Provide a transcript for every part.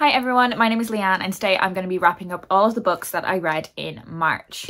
Hi everyone, my name is Leanne and today I'm going to be wrapping up all of the books that I read in March.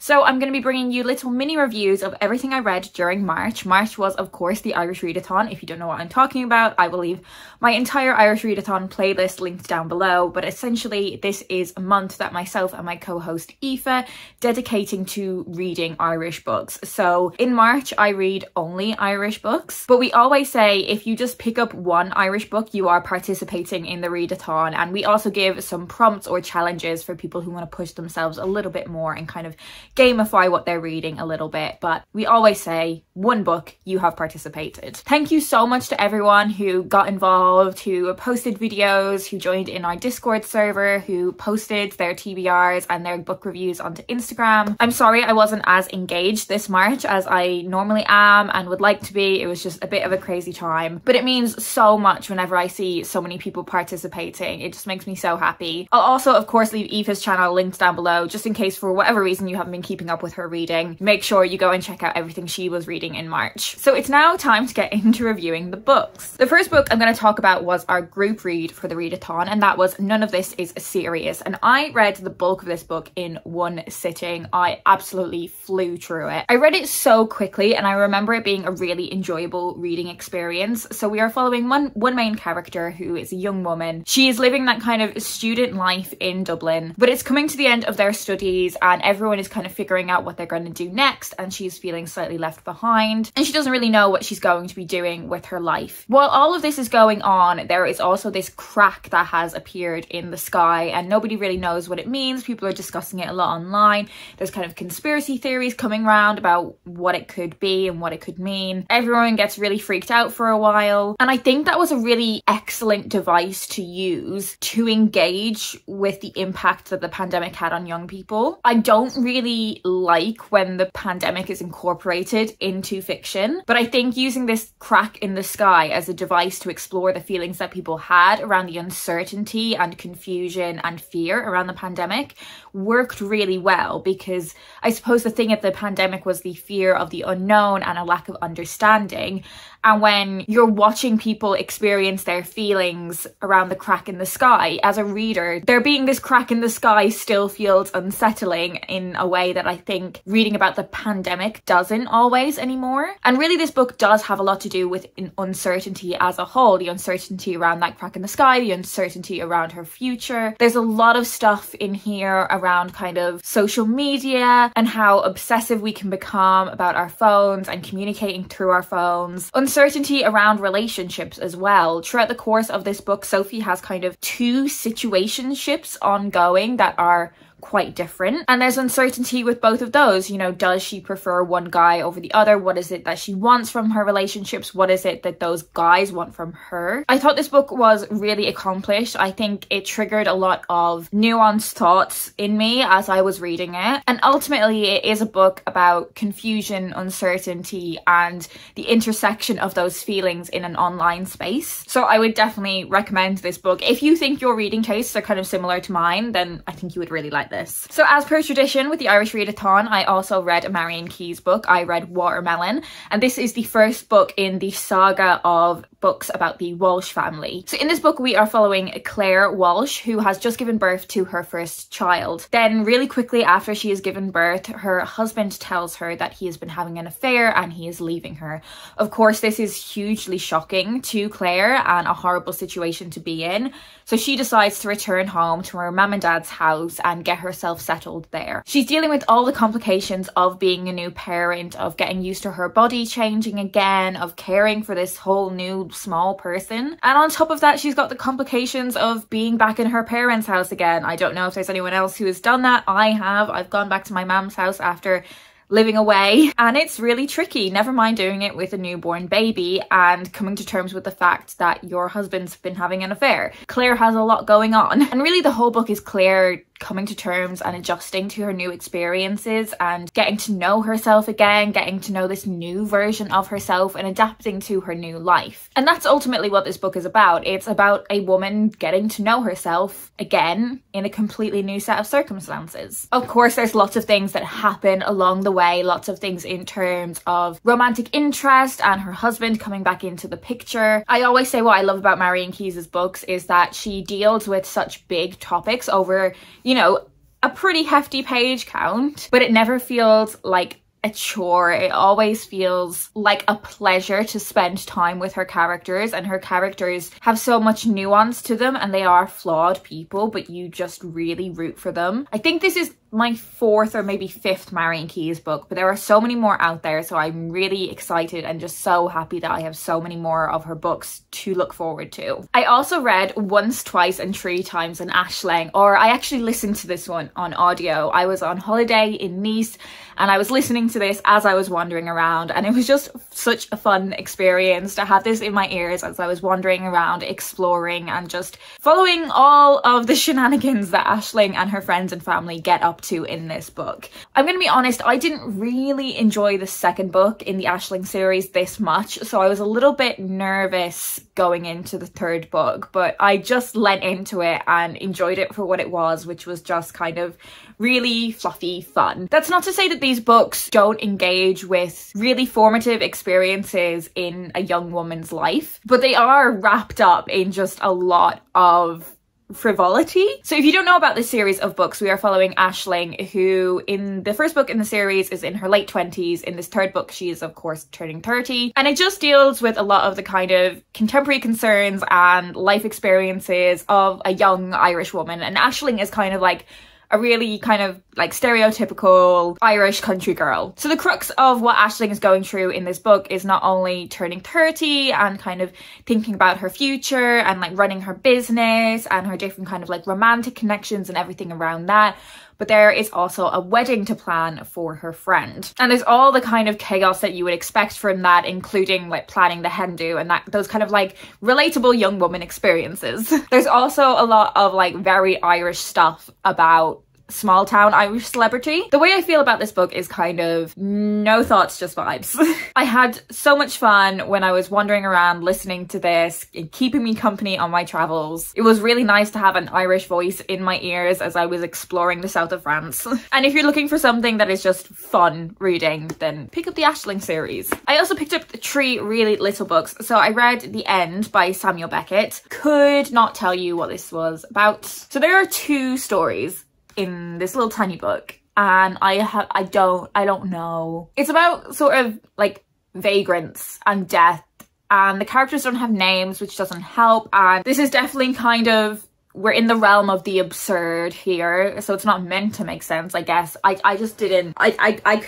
So I'm going to be bringing you little mini reviews of everything I read during March. March was, of course, the Irish Readathon. If you don't know what I'm talking about, I will leave my entire Irish Readathon playlist linked down below. But essentially, this is a month that myself and my co-host Aoife dedicating to reading Irish books. So in March, I read only Irish books. But we always say if you just pick up one Irish book, you are participating in the readathon. And we also give some prompts or challenges for people who want to push themselves a little bit more and kind of gamify what they're reading a little bit. But we always say one book, you have participated. Thank you so much to everyone who got involved, who posted videos, who joined in our Discord server, who posted their TBRs and their book reviews onto Instagram. I'm sorry I wasn't as engaged this March as I normally am and would like to be. It was just a bit of a crazy time, but it means so much whenever I see so many people participating. It just makes me so happy. I'll also, of course, leave Aoife's channel linked down below just in case for whatever reason you haven't been keeping up with her reading. Make sure you go and check out everything she was reading in March. So it's now time to get into reviewing the books. The first book I'm going to talk about was our group read for the readathon, and that was None of This Is Serious. And I read the bulk of this book in one sitting. I absolutely flew through it. I read it so quickly and I remember it being a really enjoyable reading experience. So we are following one main character who is a young woman. She is living that kind of student life in Dublin, but it's coming to the end of their studies and everyone is kind of figuring out what they're going to do next, and she's feeling slightly left behind and she doesn't really know what she's going to be doing with her life. While all of this is going on, there is also this crack that has appeared in the sky and nobody really knows what it means. People are discussing it a lot online. There's kind of conspiracy theories coming around about what it could be and what it could mean. Everyone gets really freaked out for a while, and I think that was a really excellent device to use to engage with the impact that the pandemic had on young people. I don't really like when the pandemic is incorporated into fiction, but I think using this crack in the sky as a device to explore the feelings that people had around the uncertainty and confusion and fear around the pandemic worked really well, because I suppose the thing at the pandemic was the fear of the unknown and a lack of understanding. And when you're watching people experience their feelings around the crack in the sky, as a reader, there being this crack in the sky still feels unsettling in a way that I think reading about the pandemic doesn't always anymore. And really this book does have a lot to do with uncertainty as a whole, the uncertainty around that crack in the sky, the uncertainty around her future. There's a lot of stuff in here around kind of social media and how obsessive we can become about our phones and communicating through our phones. Uncertainty around relationships as well. Throughout the course of this book, Sophie has kind of two situationships ongoing that are quite different, and there's uncertainty with both of those. You know, does she prefer one guy over the other? What is it that she wants from her relationships? What is it that those guys want from her? I thought this book was really accomplished. I think it triggered a lot of nuanced thoughts in me as I was reading it, and ultimately it is a book about confusion, uncertainty, and the intersection of those feelings in an online space. So I would definitely recommend this book. If you think your reading tastes are kind of similar to mine, then I think you would really like this. So as per tradition with the Irish Readathon, I also read a Marion Keyes book. I read Watermelon, and this is the first book in the saga of books about the Walsh family. So in this book we are following Claire Walsh, who has just given birth to her first child. Then really quickly after she has given birth, her husband tells her that he has been having an affair and he is leaving her. Of course, this is hugely shocking to Claire and a horrible situation to be in. So she decides to return home to her mum and dad's house and get herself settled there. She's dealing with all the complications of being a new parent, of getting used to her body changing again, of caring for this whole new small person. And on top of that, she's got the complications of being back in her parents' house again. I don't know if there's anyone else who has done that. I have. I've gone back to my mum's house after living away, and it's really tricky, never mind doing it with a newborn baby and coming to terms with the fact that your husband's been having an affair. Claire has a lot going on, and really the whole book is Claire coming to terms and adjusting to her new experiences and getting to know herself again, getting to know this new version of herself and adapting to her new life. And that's ultimately what this book is about. It's about a woman getting to know herself again in a completely new set of circumstances. Of course, there's lots of things that happen along the way, lots of things in terms of romantic interest and her husband coming back into the picture. I always say what I love about Marian Keyes's books is that she deals with such big topics over, you know, a pretty hefty page count, but it never feels like a chore. It always feels like a pleasure to spend time with her characters, and her characters have so much nuance to them and they are flawed people, but you just really root for them. I think this is my 4th or maybe 5th Marian Keyes book, but there are so many more out there, so I'm really excited and just so happy that I have so many more of her books to look forward to. I also read Once, Twice and Three Times an Ashling, or I actually listened to this one on audio. I was on holiday in Nice and I was listening to this as I was wandering around, and it was just such a fun experience to have this in my ears as I was wandering around, exploring and just following all of the shenanigans that Ashling and her friends and family get up to in this book. I'm gonna be honest, I didn't really enjoy the second book in the Ashling series this much, so I was a little bit nervous going into the third book, but I just lent into it and enjoyed it for what it was, which was just kind of really fluffy fun. That's not to say that these books don't engage with really formative experiences in a young woman's life, but they are wrapped up in just a lot of frivolity. So if you don't know about this series of books, we are following Ashling, who in the first book in the series is in her late 20s. In this third book, she is of course turning 30. And it just deals with a lot of the kind of contemporary concerns and life experiences of a young Irish woman. And Ashling is kind of like a really kind of like stereotypical Irish country girl. So the crux of what Ashling is going through in this book is not only turning 30 and kind of thinking about her future and like running her business and her different kind of like romantic connections and everything around that, but there is also a wedding to plan for her friend. And there's all the kind of chaos that you would expect from that, including like planning the hen do and that those kind of like relatable young woman experiences. There's also a lot of like very Irish stuff about small town Irish celebrity. The way I feel about this book is kind of no thoughts, just vibes. I had so much fun when I was wandering around listening to this, keeping me company on my travels. It was really nice to have an Irish voice in my ears as I was exploring the south of France. And if you're looking for something that is just fun reading, then pick up the Ashling series. I also picked up 3 really little books. So I read The End by Samuel Beckett. Could not tell you what this was about. So there are 2 stories in this little tiny book, and I don't know. It's about sort of like vagrants and death, and the characters don't have names, which doesn't help, and this is definitely kind of, we're in the realm of the absurd here, so it's not meant to make sense, I guess. I just didn't, I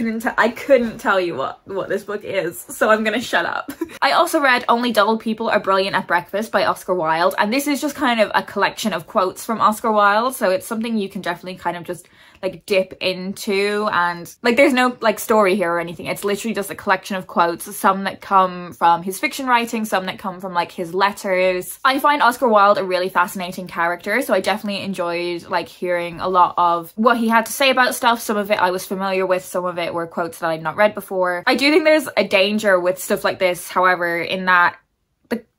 couldn't tell you what this book is, so I'm gonna shut up. I also read Only Dull People Are Brilliant at Breakfast by Oscar Wilde, and this is just kind of a collection of quotes from Oscar Wilde, so it's something you can definitely kind of just like dip into, and like there's no like story here or anything. It's literally just a collection of quotes, some that come from his fiction writing, some that come from like his letters. I find Oscar Wilde a really fascinating character, so I definitely enjoyed like hearing a lot of what he had to say about stuff. Some of it I was familiar with, some of it were quotes that I'd not read before. I do think there's a danger with stuff like this, however, in that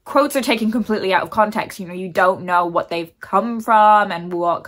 quotes are taken completely out of context. You know, you don't know what they've come from and what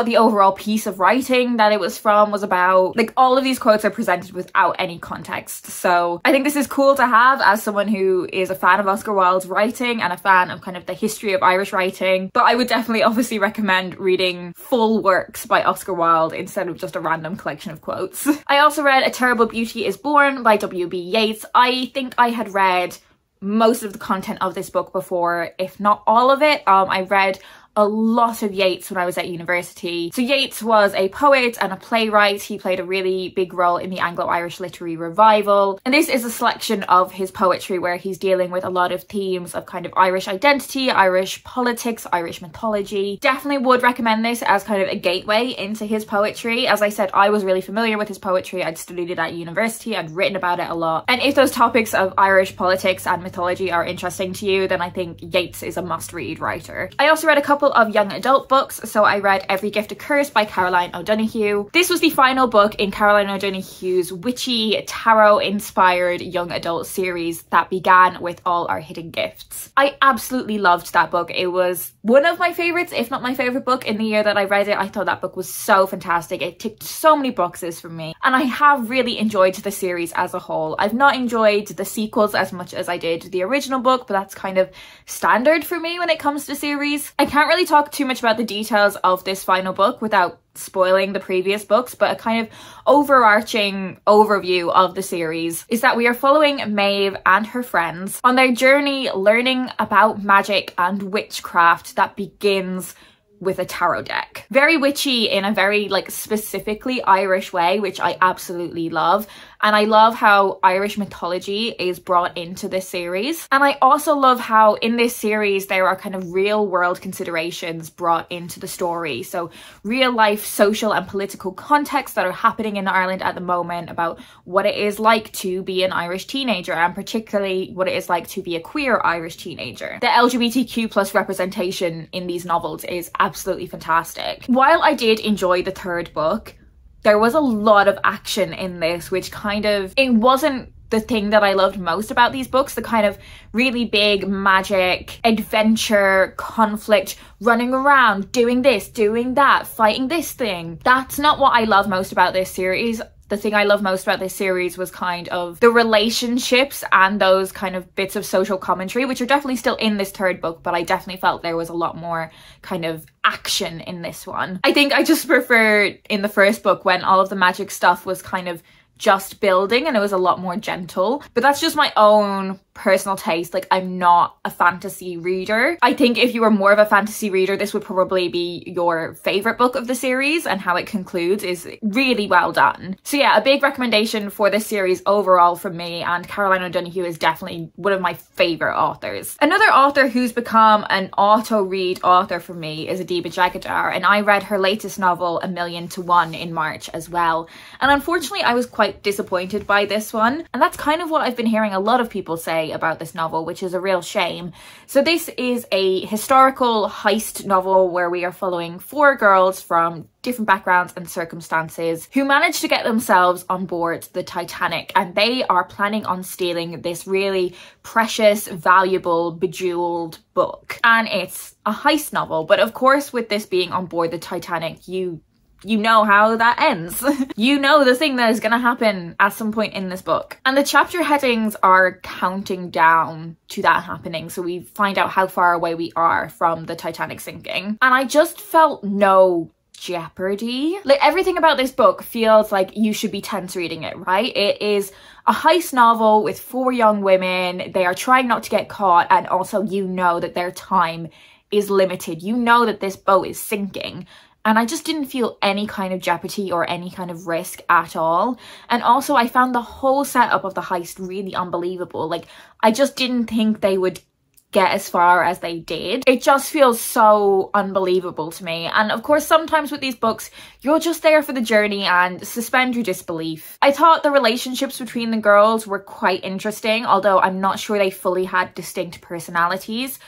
the overall piece of writing that it was from was about. Like, all of these quotes are presented without any context. So I think this is cool to have as someone who is a fan of Oscar Wilde's writing and a fan of kind of the history of Irish writing. But I would definitely obviously recommend reading full works by Oscar Wilde instead of just a random collection of quotes. I also read A Terrible Beauty is Born by W.B. Yeats. I think I had read most of the content of this book before, if not all of it. I read a lot of Yeats when I was at university. So Yeats was a poet and a playwright. He played a really big role in the Anglo-Irish literary revival. And this is a selection of his poetry where he's dealing with a lot of themes of kind of Irish identity, Irish politics, Irish mythology. Definitely would recommend this as kind of a gateway into his poetry. As I said, I was really familiar with his poetry. I'd studied it at university. I'd written about it a lot. And if those topics of Irish politics and mythology are interesting to you, then I think Yeats is a must-read writer. I also read a couple couple of young adult books. So I read Every Gift a Curse by Caroline O'Donoghue. This was the final book in Caroline O'Donoghue's witchy tarot inspired young adult series that began with All Our Hidden Gifts. I absolutely loved that book. It was one of my favorites, if not my favorite book in the year that I read it. I thought that book was so fantastic. It ticked so many boxes for me, and I have really enjoyed the series as a whole. I've not enjoyed the sequels as much as I did the original book, but that's kind of standard for me when it comes to series. I can't really talk too much about the details of this final book without spoiling the previous books, but a kind of overarching overview of the series is that we are following Maeve and her friends on their journey learning about magic and witchcraft that begins with a tarot deck. Very witchy in a very like specifically Irish way, which I absolutely love. And I love how Irish mythology is brought into this series. And I also love how in this series there are kind of real world considerations brought into the story. So real life social and political contexts that are happening in Ireland at the moment about what it is like to be an Irish teenager, and particularly what it is like to be a queer Irish teenager. The LGBTQ plus representation in these novels is absolutely fantastic. While I did enjoy the third book, there was a lot of action in this, which kind of, it wasn't the thing that I loved most about these books, the kind of really big magic, adventure, conflict, running around, doing this, doing that, fighting this thing. That's not what I love most about this series. The thing I love most about this series was kind of the relationships and those kind of bits of social commentary, which are definitely still in this third book, but I definitely felt there was a lot more kind of action in this one. I think I just preferred in the first book when all of the magic stuff was kind of just building and it was a lot more gentle, but that's just my own personal taste. Like, I'm not a fantasy reader. I think if you were more of a fantasy reader, this would probably be your favorite book of the series, and how it concludes is really well done. So yeah, a big recommendation for this series overall from me, and Caroline O'Donoghue is definitely one of my favorite authors. Another author who's become an auto-read author for me is Adiba Jagadar, and I read her latest novel, A Million to One, in March as well. And unfortunately, I was quite disappointed by this one, and that's kind of what I've been hearing a lot of people say about this novel, which is a real shame. So this is a historical heist novel where we are following 4 girls from different backgrounds and circumstances who manage to get themselves on board the Titanic, and they are planning on stealing this really precious, valuable, bejeweled book. And it's a heist novel, but of course with this being on board the Titanic, you know how that ends. You know the thing that is going to happen at some point in this book. And the chapter headings are counting down to that happening. So we find out how far away we are from the Titanic sinking. And I just felt no jeopardy. Like, everything about this book feels like you should be tense reading it, right? It is a heist novel with 4 young women. They are trying not to get caught, and also you know that their time is limited. You know that this boat is sinking. And I just didn't feel any kind of jeopardy or any kind of risk at all. And also I found the whole setup of the heist really unbelievable. Like, I just didn't think they would get as far as they did. It just feels so unbelievable to me. And of course, sometimes with these books, you're just there for the journey and suspend your disbelief. I thought the relationships between the girls were quite interesting, although I'm not sure they fully had distinct personalities.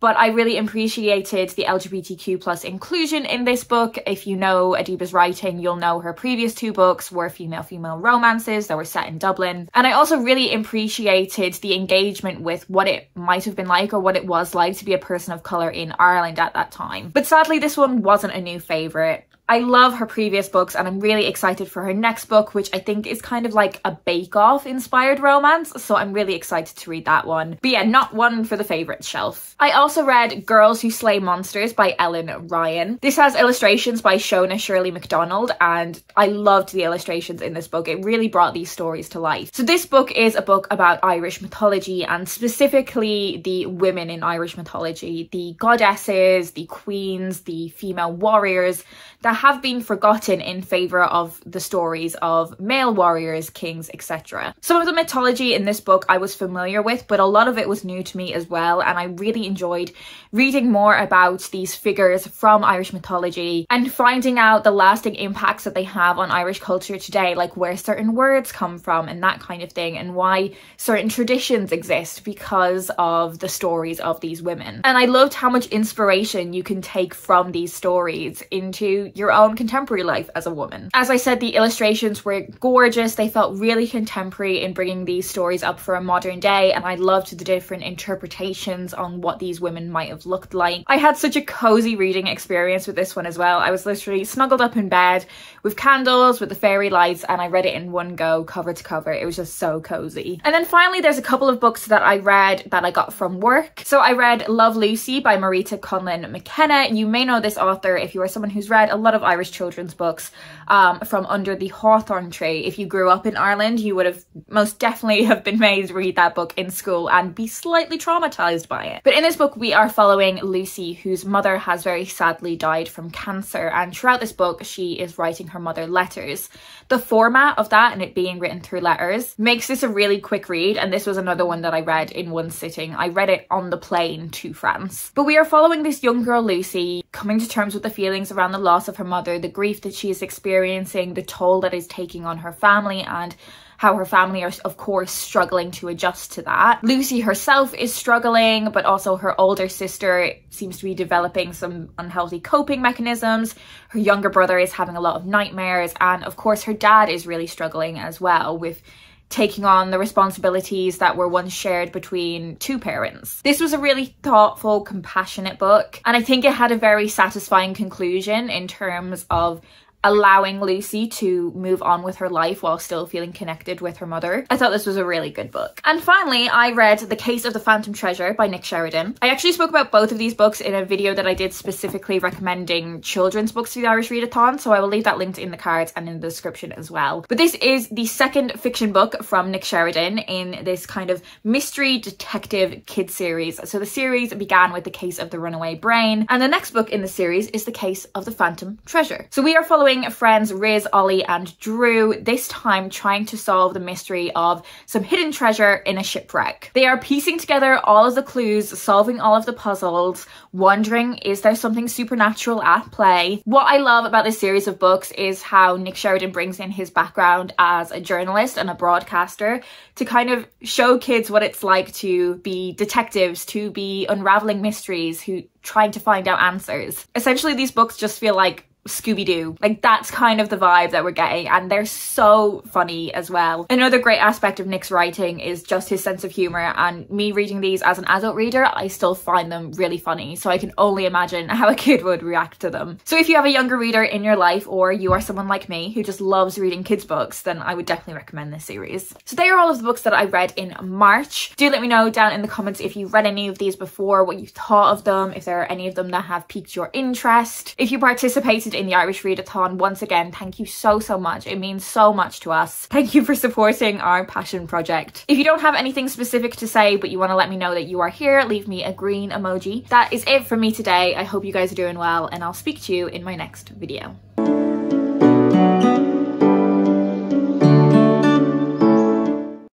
But I really appreciated the LGBTQ plus inclusion in this book. If you know Adiba's writing, you'll know her previous 2 books were female-female romances that were set in Dublin. And I also really appreciated the engagement with what it might have been like, or what it was like to be a person of colour in Ireland at that time. But sadly, this one wasn't a new favourite. I love her previous books, and I'm really excited for her next book, which I think is kind of like a bake-off inspired romance, so I'm really excited to read that one. But yeah, not one for the favourites shelf. I also read Girls Who Slay Monsters by Ellen Ryan. This has illustrations by Shona Shirley MacDonald, and I loved the illustrations in this book. It really brought these stories to life. So this book is a book about Irish mythology, and specifically the women in Irish mythology, the goddesses, the queens, the female warriors that have been forgotten in favour of the stories of male warriors, kings, etc. Some of the mythology in this book I was familiar with, but a lot of it was new to me as well, and I really enjoyed reading more about these figures from Irish mythology and finding out the lasting impacts that they have on Irish culture today, like where certain words come from and that kind of thing, and why certain traditions exist because of the stories of these women. And I loved how much inspiration you can take from these stories into your own contemporary life as a woman. As I said, the illustrations were gorgeous. They felt really contemporary in bringing these stories up for a modern day, and I loved the different interpretations on what these women might have looked like. I had such a cozy reading experience with this one as well. I was literally snuggled up in bed with candles, with the fairy lights, and I read it in one go, cover to cover. It was just so cozy. And then finally, there's a couple of books that I read that I got from work. So I read Love Lucy by Marita Conlon McKenna. You may know this author if you are someone who's read a lot of Irish children's books from Under the Hawthorn Tree. If you grew up in Ireland, you would have most definitely have been made to read that book in school and be slightly traumatized by it. But in this book, we are following Lucy, whose mother has very sadly died from cancer, and throughout this book, she is writing her mother letters. The format of that, and it being written through letters, makes this a really quick read, and this was another one that I read in one sitting. I read it on the plane to France. But we are following this young girl, Lucy, coming to terms with the feelings around the loss of her mother, the grief that she is experiencing, the toll that is taking on her family, and how her family are, of course, struggling to adjust to that. Lucy herself is struggling, but also her older sister seems to be developing some unhealthy coping mechanisms. Her younger brother is having a lot of nightmares, and of course her dad is really struggling as well with taking on the responsibilities that were once shared between two parents. This was a really thoughtful, compassionate book, and I think it had a very satisfying conclusion in terms of allowing Lucy to move on with her life while still feeling connected with her mother. I thought this was a really good book. And finally, I read The Case of the Phantom Treasure by Nick Sheridan. I actually spoke about both of these books in a video that I did specifically recommending children's books to the Irish Readathon, so I will leave that linked in the cards and in the description as well. But this is the second fiction book from Nick Sheridan in this kind of mystery detective kid series. So the series began with The Case of the Runaway Brain, and the next book in the series is The Case of the Phantom Treasure. So we are following friends Riz, Ollie and Drew, this time trying to solve the mystery of some hidden treasure in a shipwreck. They are piecing together all of the clues, solving all of the puzzles, wondering, is there something supernatural at play? What I love about this series of books is how Nick Sheridan brings in his background as a journalist and a broadcaster to kind of show kids what it's like to be detectives, to be unraveling mysteries, who trying to find out answers. Essentially, these books just feel like Scooby-Doo. Like, that's kind of the vibe that we're getting, and they're so funny as well. Another great aspect of Nick's writing is just his sense of humor, and me reading these as an adult reader, I still find them really funny, so I can only imagine how a kid would react to them. So if you have a younger reader in your life, or you are someone like me who just loves reading kids books, then I would definitely recommend this series. So they are all of the books that I read in March. Do let me know down in the comments if you've read any of these before, what you thought of them, if there are any of them that have piqued your interest. If you participated in the Irish Readathon, once again, thank you so much. It means so much to us. Thank you for supporting our passion project. If you don't have anything specific to say, but you want to let me know that you are here, leave me a green emoji. That is it from me today. I hope you guys are doing well, and I'll speak to you in my next video.